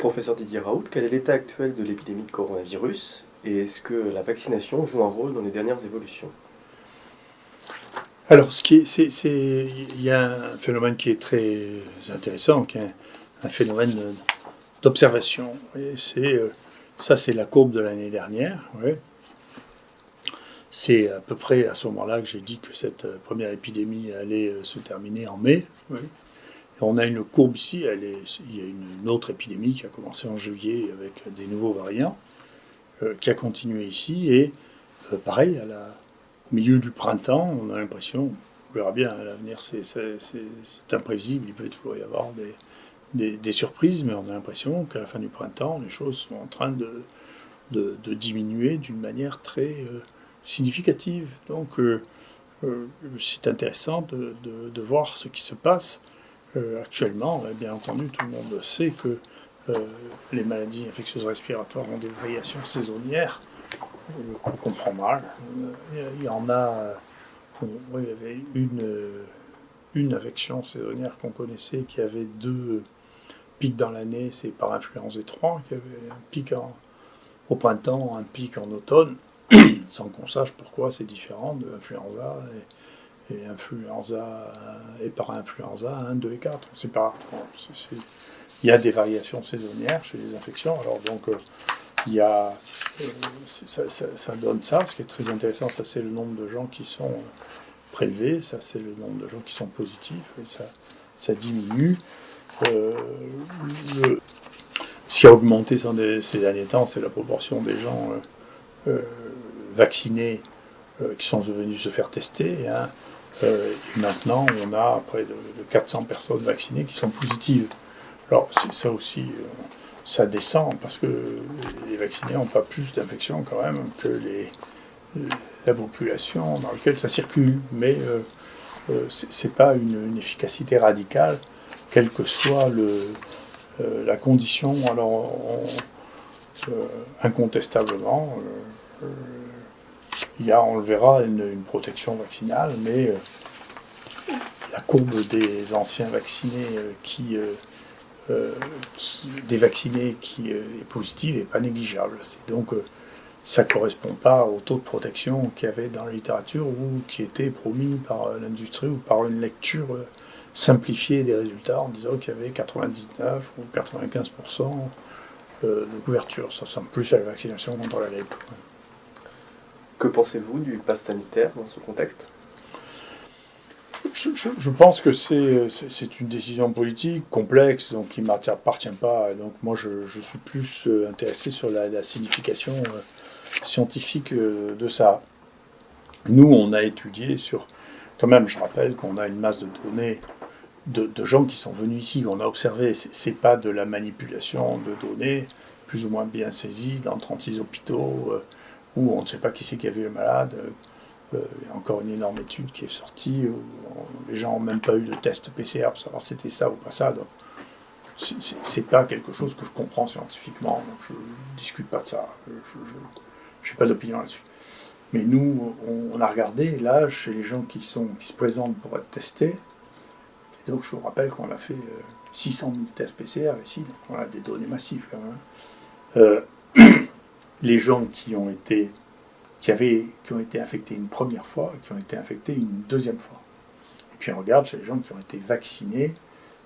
Professeur Didier Raoult, quel est l'état actuel de l'épidémie de coronavirus et est-ce que la vaccination joue un rôle dans les dernières évolutions? Alors, il y a un phénomène qui est très intéressant, qui est un phénomène d'observation. Et c'est la courbe de l'année dernière. Ouais. C'est à peu près à ce moment-là que j'ai dit que cette première épidémie allait se terminer en mai. Ouais. Et on a une courbe ici. Il y a une autre épidémie qui a commencé en juillet avec des nouveaux variants, qui a continué ici. Et pareil, au milieu du printemps, on a l'impression, on verra bien, à l'avenir c'est imprévisible, il peut toujours y avoir des surprises, mais on a l'impression qu'à la fin du printemps, les choses sont en train de diminuer d'une manière très significative. Donc c'est intéressant de voir ce qui se passe actuellement. Bien entendu, tout le monde sait que les maladies infectieuses respiratoires ont des variations saisonnières. On comprend mal. Il y en a. Il y avait une infection saisonnière qu'on connaissait qui avait deux pics dans l'année, c'est par influenza 3, qui avait un pic au printemps, un pic en automne, sans qu'on sache pourquoi c'est différent de influenza et influenza et par influenza 1, 2 et 4. On sait pas. Il y a des variations saisonnières chez les infections, alors donc il y a, ça donne ça. Ce qui est très intéressant, ça c'est le nombre de gens qui sont prélevés, ça c'est le nombre de gens qui sont positifs, et ça diminue. Ce qui a augmenté ces derniers temps, c'est la proportion des gens vaccinés qui sont venus se faire tester. Hein. Et maintenant, on a près de 400 personnes vaccinées qui sont positives. Alors ça aussi, ça descend parce que les vaccinés n'ont pas plus d'infections quand même que la population dans laquelle ça circule. Mais c'est pas une efficacité radicale, quelle que soit la condition. Alors incontestablement, il y a, on le verra, une protection vaccinale, mais la courbe des anciens vaccinés des vaccinés qui est positive n'est pas négligeable. Donc ça ne correspond pas au taux de protection qu'il y avait dans la littérature ou qui était promis par l'industrie ou par une lecture simplifiée des résultats en disant qu'il y avait 99 ou 95% de couverture. Ça ressemble plus à la vaccination contre la grippe. Que pensez-vous du pass sanitaire dans ce contexte ? Je pense que c'est une décision politique complexe, donc qui ne m'appartient pas. Donc moi, je suis plus intéressé sur la signification scientifique de ça. Nous, on a étudié sur... Quand même, je rappelle qu'on a une masse de données de gens qui sont venus ici, qu'on a observé. C'est pas de la manipulation de données plus ou moins bien saisies dans 36 hôpitaux où on ne sait pas qui c'est qui a vu le malade. Il y a encore une énorme étude qui est sortie où les gens n'ont même pas eu de test PCR pour savoir si c'était ça ou pas ça. Donc, c'est pas quelque chose que je comprends scientifiquement. Donc je ne discute pas de ça. Je n'ai pas d'opinion là-dessus. Mais nous, on a regardé là chez les gens qui se présentent pour être testés. Et donc je vous rappelle qu'on a fait 600 000 tests PCR ici. Donc on a des données massives quand même. Les gens qui ont été infectés une première fois et qui ont été infectés une deuxième fois. Et puis on regarde chez les gens qui ont été vaccinés,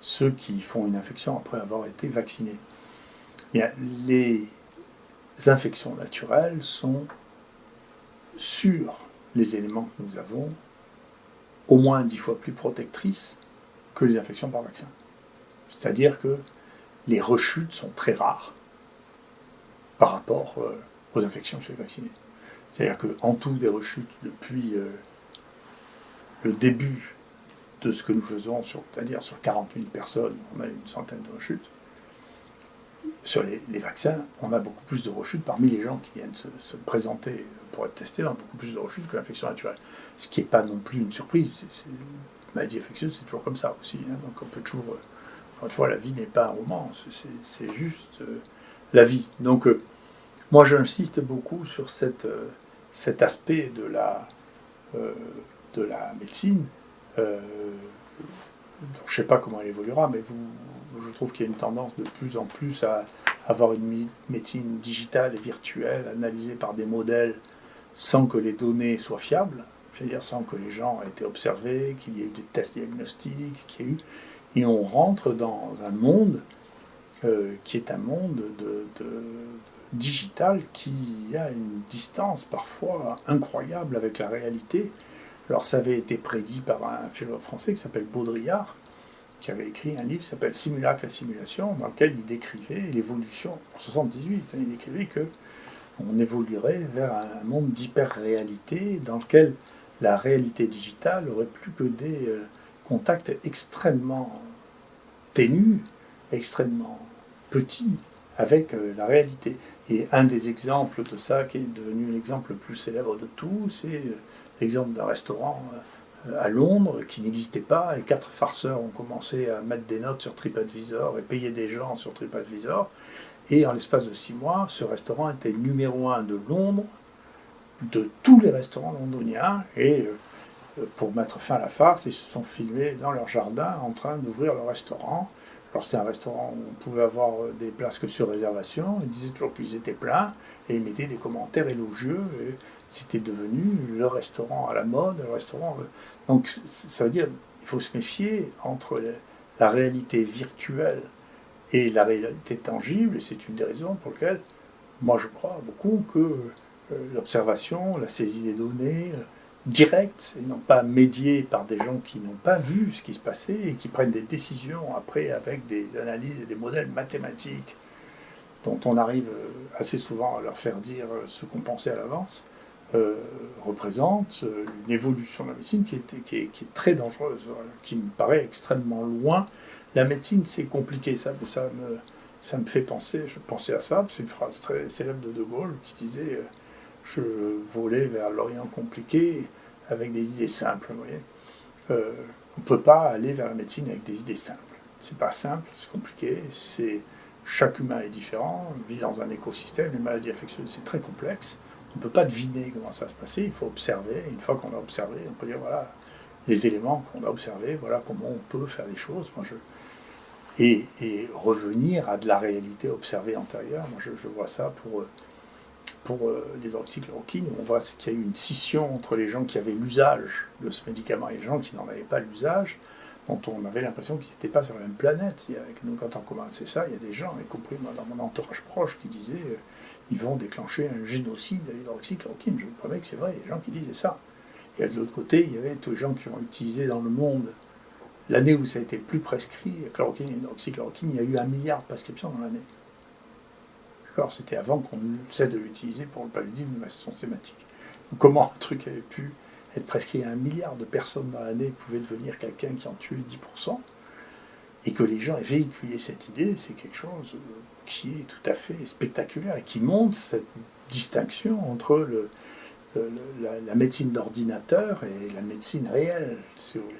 ceux qui font une infection après avoir été vaccinés. Bien, les infections naturelles sont sur les éléments que nous avons au moins 10 fois plus protectrices que les infections par vaccin. C'est-à-dire que les rechutes sont très rares par rapport aux infections chez les vaccinés. C'est-à-dire qu'en tout, des rechutes depuis le début de ce que nous faisons, c'est-à-dire sur 40 000 personnes, on a une centaine de rechutes. Sur les vaccins, on a beaucoup plus de rechutes parmi les gens qui viennent se présenter pour être testés, on a beaucoup plus de rechutes que l'infection naturelle. Ce qui n'est pas non plus une surprise. La maladie infectieuse, c'est toujours comme ça aussi. Hein, donc on peut toujours... encore une fois, la vie n'est pas un roman, c'est juste la vie. Donc moi, j'insiste beaucoup sur cet aspect de la médecine. Je ne sais pas comment elle évoluera, mais je trouve qu'il y a une tendance de plus en plus à avoir une médecine digitale et virtuelle analysée par des modèles sans que les données soient fiables, c'est-à-dire sans que les gens aient été observés, qu'il y ait eu des tests diagnostiques, et on rentre dans un monde qui est un monde digital qui a une distance parfois incroyable avec la réalité. Alors ça avait été prédit par un philosophe français qui s'appelle Baudrillard, qui avait écrit un livre qui s'appelle Simulacre et simulation, dans lequel il décrivait l'évolution, en 78, il décrivait qu'on évoluerait vers un monde d'hyper-réalité dans lequel la réalité digitale aurait plus que des contacts extrêmement ténus, extrêmement petits avec la réalité. Et un des exemples de ça, qui est devenu l'exemple le plus célèbre de tous, c'est l'exemple d'un restaurant à Londres qui n'existait pas, et 4 farceurs ont commencé à mettre des notes sur TripAdvisor et payer des gens sur TripAdvisor. Et en l'espace de 6 mois, ce restaurant était numéro 1 de Londres, de tous les restaurants londoniens. Et pour mettre fin à la farce, ils se sont filmés dans leur jardin en train d'ouvrir le restaurant. Alors c'est un restaurant où on pouvait avoir des places que sur réservation, ils disaient toujours qu'ils étaient pleins, et ils mettaient des commentaires élogieux, et c'était devenu le restaurant à la mode, le restaurant... Donc ça veut dire qu'il faut se méfier entre la réalité virtuelle et la réalité tangible, et c'est une des raisons pour lesquelles moi je crois beaucoup que l'observation, la saisie des données, directes et non pas médiées par des gens qui n'ont pas vu ce qui se passait et qui prennent des décisions après avec des analyses et des modèles mathématiques dont on arrive assez souvent à leur faire dire ce qu'on pensait à l'avance, représente une évolution de la médecine qui est très dangereuse, qui me paraît extrêmement loin. La médecine, c'est compliqué, ça me fait penser, je pensais à ça, c'est une phrase très célèbre de De Gaulle qui disait je volais vers l'Orient compliqué avec des idées simples. Vous voyez, on ne peut pas aller vers la médecine avec des idées simples. C'est pas simple, c'est compliqué. Chaque humain est différent, on vit dans un écosystème. Les maladies infectieuses, c'est très complexe. On ne peut pas deviner comment ça va se passer. Il faut observer. Une fois qu'on a observé, on peut dire voilà les éléments qu'on a observés, voilà comment on peut faire les choses. Et revenir à de la réalité observée antérieure. Moi, je vois ça pour l'hydroxychloroquine, on voit qu'il y a eu une scission entre les gens qui avaient l'usage de ce médicament et les gens qui n'en avaient pas l'usage, dont on avait l'impression qu'ils n'étaient pas sur la même planète. Nous, quand on commençait ça, il y a des gens, y compris moi, dans mon entourage proche, qui disaient ils vont déclencher un génocide à l'hydroxychloroquine. Je vous promets que c'est vrai, il y a des gens qui disaient ça. Et de l'autre côté, il y avait tous les gens qui ont utilisé dans le monde, l'année où ça a été le plus prescrit, chloroquine et l'hydroxychloroquine, il y a eu 1 milliard de prescriptions dans l'année. C'était avant qu'on cesse de l'utiliser pour le paludisme de façon sématique. Donc, comment un truc avait pu être prescrit à 1 milliard de personnes dans l'année pouvait devenir quelqu'un qui en tuait 10%, et que les gens aient véhiculé cette idée, c'est quelque chose qui est tout à fait spectaculaire et qui montre cette distinction entre la médecine d'ordinateur et la médecine réelle, si vous voulez.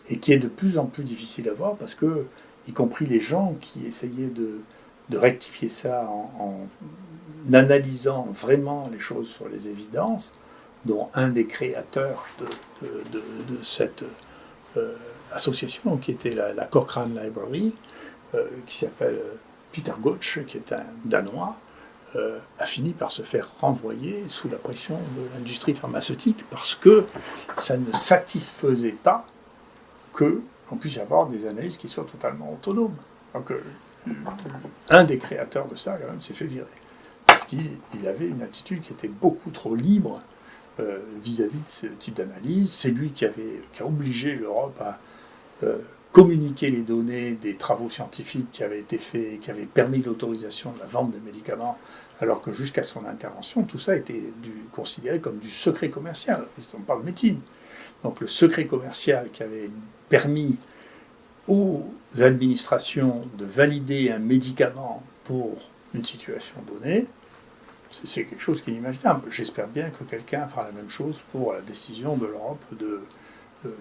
Et qui est de plus en plus difficile à voir parce que, y compris les gens qui essayaient de rectifier ça en analysant vraiment les choses sur les évidences, dont un des créateurs de cette association, qui était la Cochrane Library, qui s'appelle Peter Gotch, qui est un Danois, a fini par se faire renvoyer sous la pression de l'industrie pharmaceutique parce que ça ne satisfaisait pas qu'on puisse avoir des analyses qui soient totalement autonomes. Donc, un des créateurs de ça, quand même, s'est fait virer. Parce qu'il avait une attitude qui était beaucoup trop libre vis-à-vis de ce type d'analyse. C'est lui qui a obligé l'Europe à communiquer les données des travaux scientifiques qui avaient été faits, qui avaient permis l'autorisation de la vente des médicaments, alors que jusqu'à son intervention, tout ça était considéré comme du secret commercial. On parle de médecine. Donc le secret commercial qui avait permis aux administrations de valider un médicament pour une situation donnée, c'est quelque chose qui est inimaginable. J'espère bien que quelqu'un fera la même chose pour la décision de l'Europe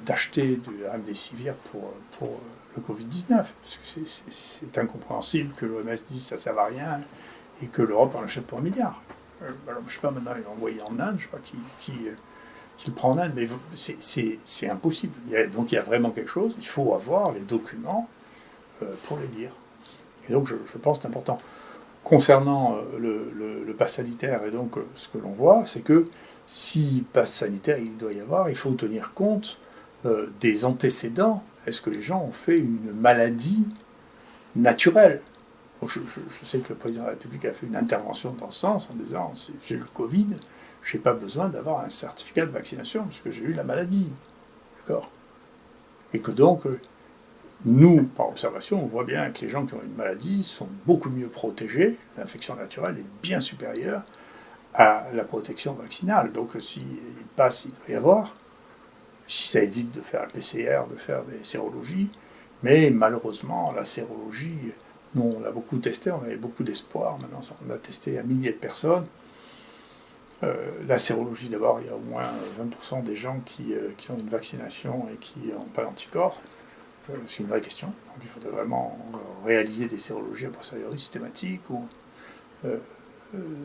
d'acheter du remdesivir pour le Covid-19. Parce que c'est incompréhensible que l'OMS dise ça ne sert à rien et que l'Europe en achète pour 1 milliard. Alors, je ne sais pas, maintenant, il est envoyé en Inde, je ne sais pas qui le prend en Inde, mais c'est impossible. Donc il y a vraiment quelque chose, il faut avoir les documents pour les lire. Et donc je pense que c'est important. Concernant le pass sanitaire, et donc ce que l'on voit, c'est que si pass sanitaire il doit y avoir, il faut tenir compte des antécédents. Est-ce que les gens ont fait une maladie naturelle? Bon, je sais que le président de la République a fait une intervention dans ce sens en disant si j'ai eu le Covid, je n'ai pas besoin d'avoir un certificat de vaccination puisque j'ai eu la maladie. D'accord? Et que donc, nous, par observation, on voit bien que les gens qui ont une maladie sont beaucoup mieux protégés. L'infection naturelle est bien supérieure à la protection vaccinale. Donc, s'il passe, il doit y avoir. Si ça évite de faire un PCR, de faire des sérologies. Mais malheureusement, la sérologie, nous, on l'a beaucoup testé, on avait beaucoup d'espoir. Maintenant, on a testé un millier de personnes. La sérologie, d'abord, il y a au moins 20% des gens qui ont une vaccination et qui n'ont pas d'anticorps. C'est une vraie question. Donc, il faudrait vraiment réaliser des sérologies a posteriori systématiques.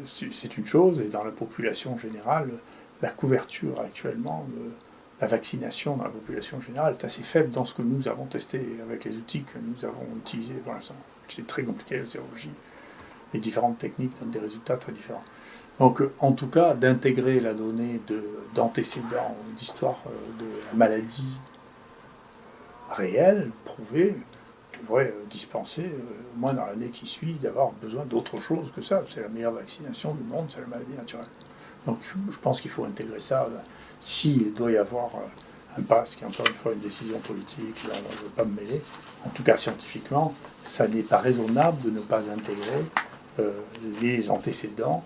C'est une chose, et dans la population générale, la couverture actuellement de la vaccination dans la population générale est assez faible dans ce que nous avons testé avec les outils que nous avons utilisés pour l'instant. C'est très compliqué la sérologie. Les différentes techniques donnent des résultats très différents. Donc, en tout cas, d'intégrer la donnée d'antécédents, d'histoire de la maladie réelle, prouvée, devrait dispenser, au moins dans l'année qui suit, d'avoir besoin d'autre chose que ça. C'est la meilleure vaccination du monde, c'est la maladie naturelle. Donc, je pense qu'il faut intégrer ça. S'il doit y avoir un pass, qui est encore une fois une décision politique, là, je ne veux pas me mêler, en tout cas scientifiquement, ça n'est pas raisonnable de ne pas intégrer les antécédents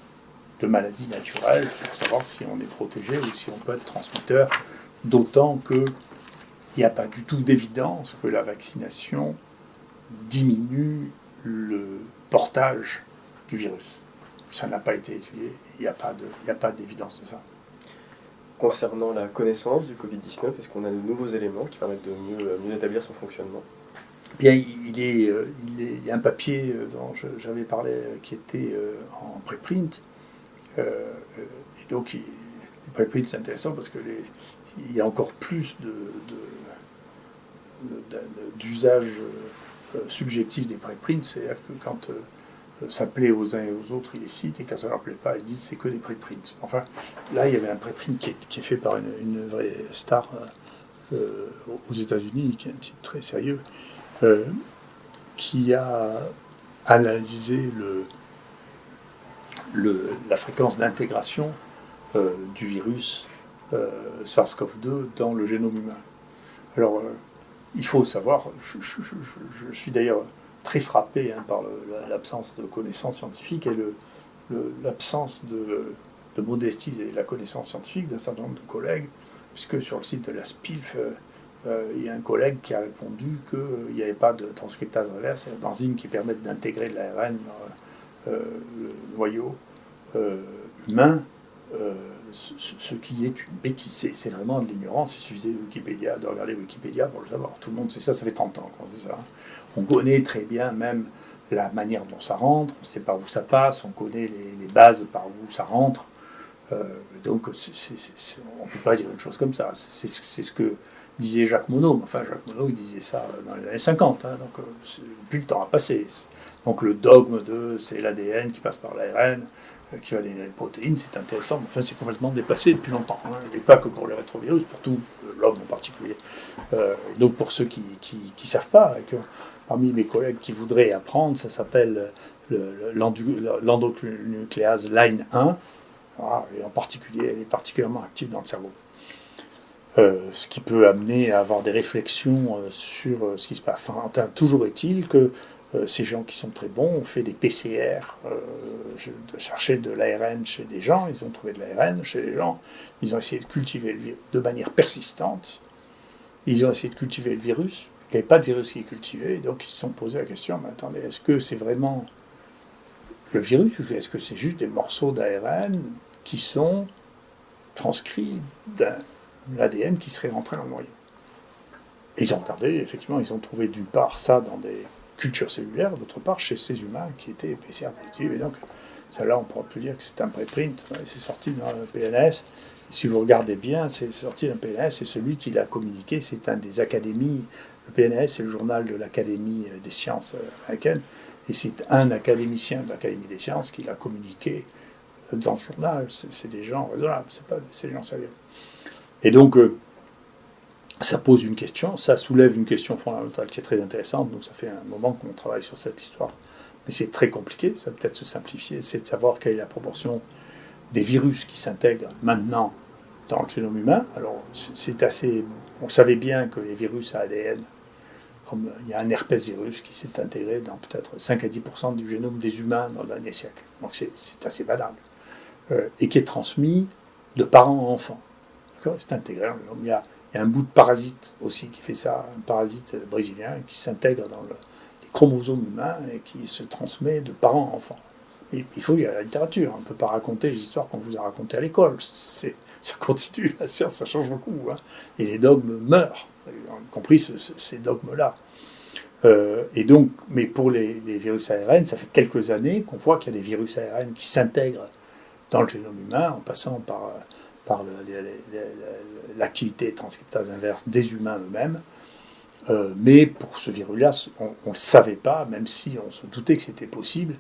de maladies naturelles pour savoir si on est protégé ou si on peut être transmetteur, d'autant qu'il n'y a pas du tout d'évidence que la vaccination diminue le portage du virus. Ça n'a pas été étudié, il n'y a pas d'évidence de ça. Concernant la connaissance du Covid-19, est-ce qu'on a de nouveaux éléments qui permettent de mieux établir son fonctionnement? Bien, il y a un papier dont j'avais parlé qui était en préprint. Et donc, le préprint, c'est intéressant parce que il y a encore plus d'usage subjectif des préprints. C'est-à-dire que quand ça plaît aux uns et aux autres, ils les citent, et quand ça ne leur plaît pas, ils disent c'est que des préprints. Enfin, là, il y avait un préprint qui est fait par une vraie star aux États-Unis, qui est un type très sérieux, qui a analysé la fréquence d'intégration du virus SARS-CoV-2 dans le génome humain. Alors, il faut savoir, je suis d'ailleurs très frappé par l'absence de connaissances scientifiques et l'absence de modestie de la connaissance scientifique d'un certain nombre de collègues, puisque sur le site de la SPILF, il y a un collègue qui a répondu qu'il n'y avait pas de transcriptase reverse, c'est-à-dire d'enzymes qui permettent d'intégrer de l'ARN dans le noyau humain, ce qui est une bêtise. C'est vraiment de l'ignorance. Il suffisait de regarder Wikipédia pour le savoir. Tout le monde sait ça, ça fait 30 ans qu'on sait ça. On connaît très bien même la manière dont ça rentre, on sait par où ça passe, on connaît les bases par où ça rentre. Donc on ne peut pas dire une chose comme ça. C'est ce que disait Jacques Monod. Enfin, Jacques Monod, il disait ça dans les années 50. Donc plus le temps a passé. Donc le dogme c'est l'ADN qui passe par l'ARN, qui va donner les protéines, c'est intéressant. Enfin, c'est complètement dépassé depuis longtemps. Et pas que pour les rétrovirus, pour tout l'homme en particulier. Donc pour ceux qui ne savent pas, parmi mes collègues qui voudraient apprendre, ça s'appelle l'endonucléase Line 1. Voilà, et en particulier, elle est particulièrement active dans le cerveau. Ce qui peut amener à avoir des réflexions sur ce qui se passe. Enfin, toujours est-il que ces gens qui sont très bons ont fait des PCR, de chercher de l'ARN chez des gens, ils ont trouvé de l'ARN chez les gens, ils ont essayé de cultiver le virus de manière persistante, ils ont essayé de cultiver le virus, il n'y avait pas de virus qui est cultivé, donc ils se sont posé la question, mais attendez, est-ce que c'est vraiment le virus ou est-ce que c'est juste des morceaux d'ARN qui sont transcrits d'un ADN qui serait rentré dans le noyau? Et ils ont regardé, effectivement, ils ont trouvé d'une part ça dans des culture cellulaire, d'autre part chez ces humains qui étaient PCR positifs. Et donc, celle-là, on ne pourra plus dire que c'est un préprint, c'est sorti dans le PNS. Et si vous regardez bien, c'est sorti dans le PNS, et celui qui l'a communiqué, c'est un des académies Le PNAS, c'est le journal de l'Académie des sciences américaine, et c'est un académicien de l'Académie des sciences qui l'a communiqué dans ce journal. C'est des gens raisonnables, c'est des gens sérieux. Et donc, ça pose une question, ça soulève une question fondamentale qui est très intéressante. Donc, ça fait un moment qu'on travaille sur cette histoire. Mais c'est très compliqué, ça peut peut-être se simplifier. C'est de savoir quelle est la proportion des virus qui s'intègrent maintenant dans le génome humain. Alors, c'est assez. On savait bien que les virus à ADN, comme il y a un herpès virus qui s'est intégré dans peut-être 5 à 10% du génome des humains dans le dernier siècle. Donc, c'est assez banal. Et qui est transmis de parents à enfants. C'est intégré. Il y a un bout de parasite aussi qui fait ça, un parasite brésilien qui s'intègre dans les chromosomes humains et qui se transmet de parents à enfants. Et il faut lire la littérature. On ne peut pas raconter les histoires qu'on vous a racontées à l'école. Ça continue, la science, ça change beaucoup. Hein. Et les dogmes meurent, y compris ces dogmes-là. Et donc, mais pour les virus ARN, ça fait quelques années qu'on voit qu'il y a des virus ARN qui s'intègrent dans le génome humain en passant par l'activité transcriptase inverse des humains eux-mêmes. Mais pour ce virus-là, on ne le savait pas, même si on se doutait que c'était possible,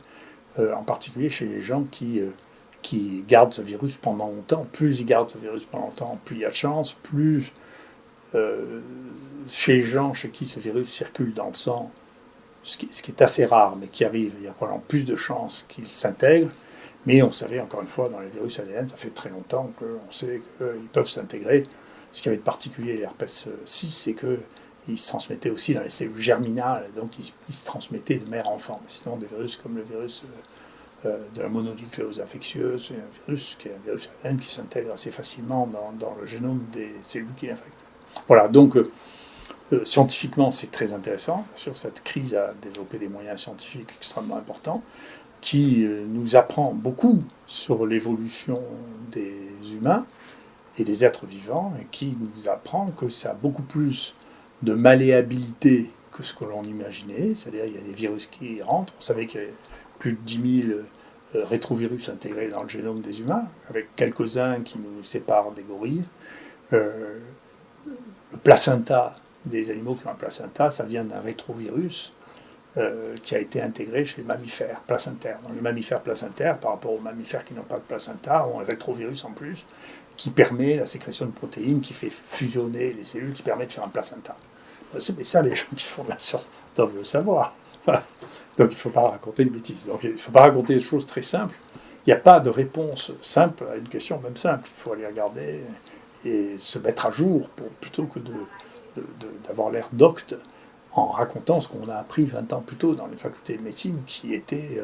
en particulier chez les gens qui gardent ce virus pendant longtemps. Plus ils gardent ce virus pendant longtemps, plus il y a de chance, plus chez les gens chez qui ce virus circule dans le sang, ce qui est assez rare, mais qui arrive, il y a probablement plus de chances qu'il s'intègre. Mais on savait, encore une fois, dans les virus ADN, ça fait très longtemps qu'on sait qu'ils peuvent s'intégrer. Ce qui avait de particulier l'herpès 6, c'est qu'ils se transmettaient aussi dans les cellules germinales, donc ils se transmettaient de mère à enfant. Mais sinon, des virus comme le virus de la mononucléose infectieuse, c'est un virus qui est un virus ADN qui s'intègre assez facilement dans le génome des cellules qui l'infectent. Voilà, donc scientifiquement, c'est très intéressant. Bien sûr, cette crise a développé des moyens scientifiques extrêmement importants, qui nous apprend beaucoup sur l'évolution des humains et des êtres vivants, et qui nous apprend que ça a beaucoup plus de malléabilité que ce que l'on imaginait, c'est-à-dire qu'il y a des virus qui rentrent, on savait qu'il y avait plus de 10 000 rétrovirus intégrés dans le génome des humains, avec quelques-uns qui nous séparent des gorilles. Le placenta des animaux qui ont un placenta, ça vient d'un rétrovirus qui a été intégré chez les mammifères placentaires. Donc, les mammifères placentaires, par rapport aux mammifères qui n'ont pas de placenta, ont un rétrovirus en plus qui permet la sécrétion de protéines, qui fait fusionner les cellules, qui permet de faire un placenta. Mais ça, les gens qui font de la science doivent le savoir. Donc il ne faut pas raconter des bêtises. Donc il ne faut pas raconter des choses très simples. Il n'y a pas de réponse simple à une question même simple. Il faut aller regarder et se mettre à jour plutôt que d'avoir l'air docte en racontant ce qu'on a appris 20 ans plus tôt dans les facultés de médecine, qui était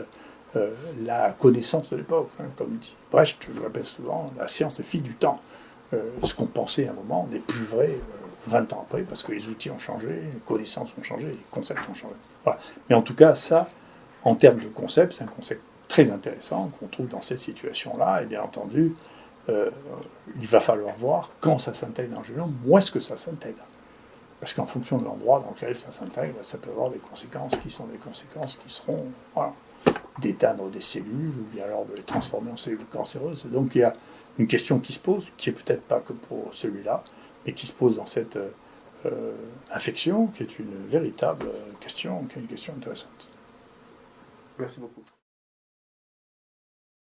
la connaissance de l'époque. Hein. Comme dit Brecht, je le répète souvent, la science est fille du temps. Ce qu'on pensait à un moment n'est plus vrai 20 ans après, parce que les outils ont changé, les connaissances ont changé, les concepts ont changé. Voilà. Mais en tout cas, ça, en termes de concept, c'est un concept très intéressant qu'on trouve dans cette situation-là, et bien entendu, il va falloir voir quand ça s'intègre dans le génome, où est-ce que ça s'intègre. Parce qu'en fonction de l'endroit dans lequel ça s'intègre, ça peut avoir des conséquences qui sont des conséquences qui seront d'éteindre des cellules, ou bien alors de les transformer en cellules cancéreuses. Donc il y a une question qui se pose, qui est peut-être pas que pour celui-là, mais qui se pose dans cette infection, qui est une véritable question, qui est une question intéressante. Merci beaucoup.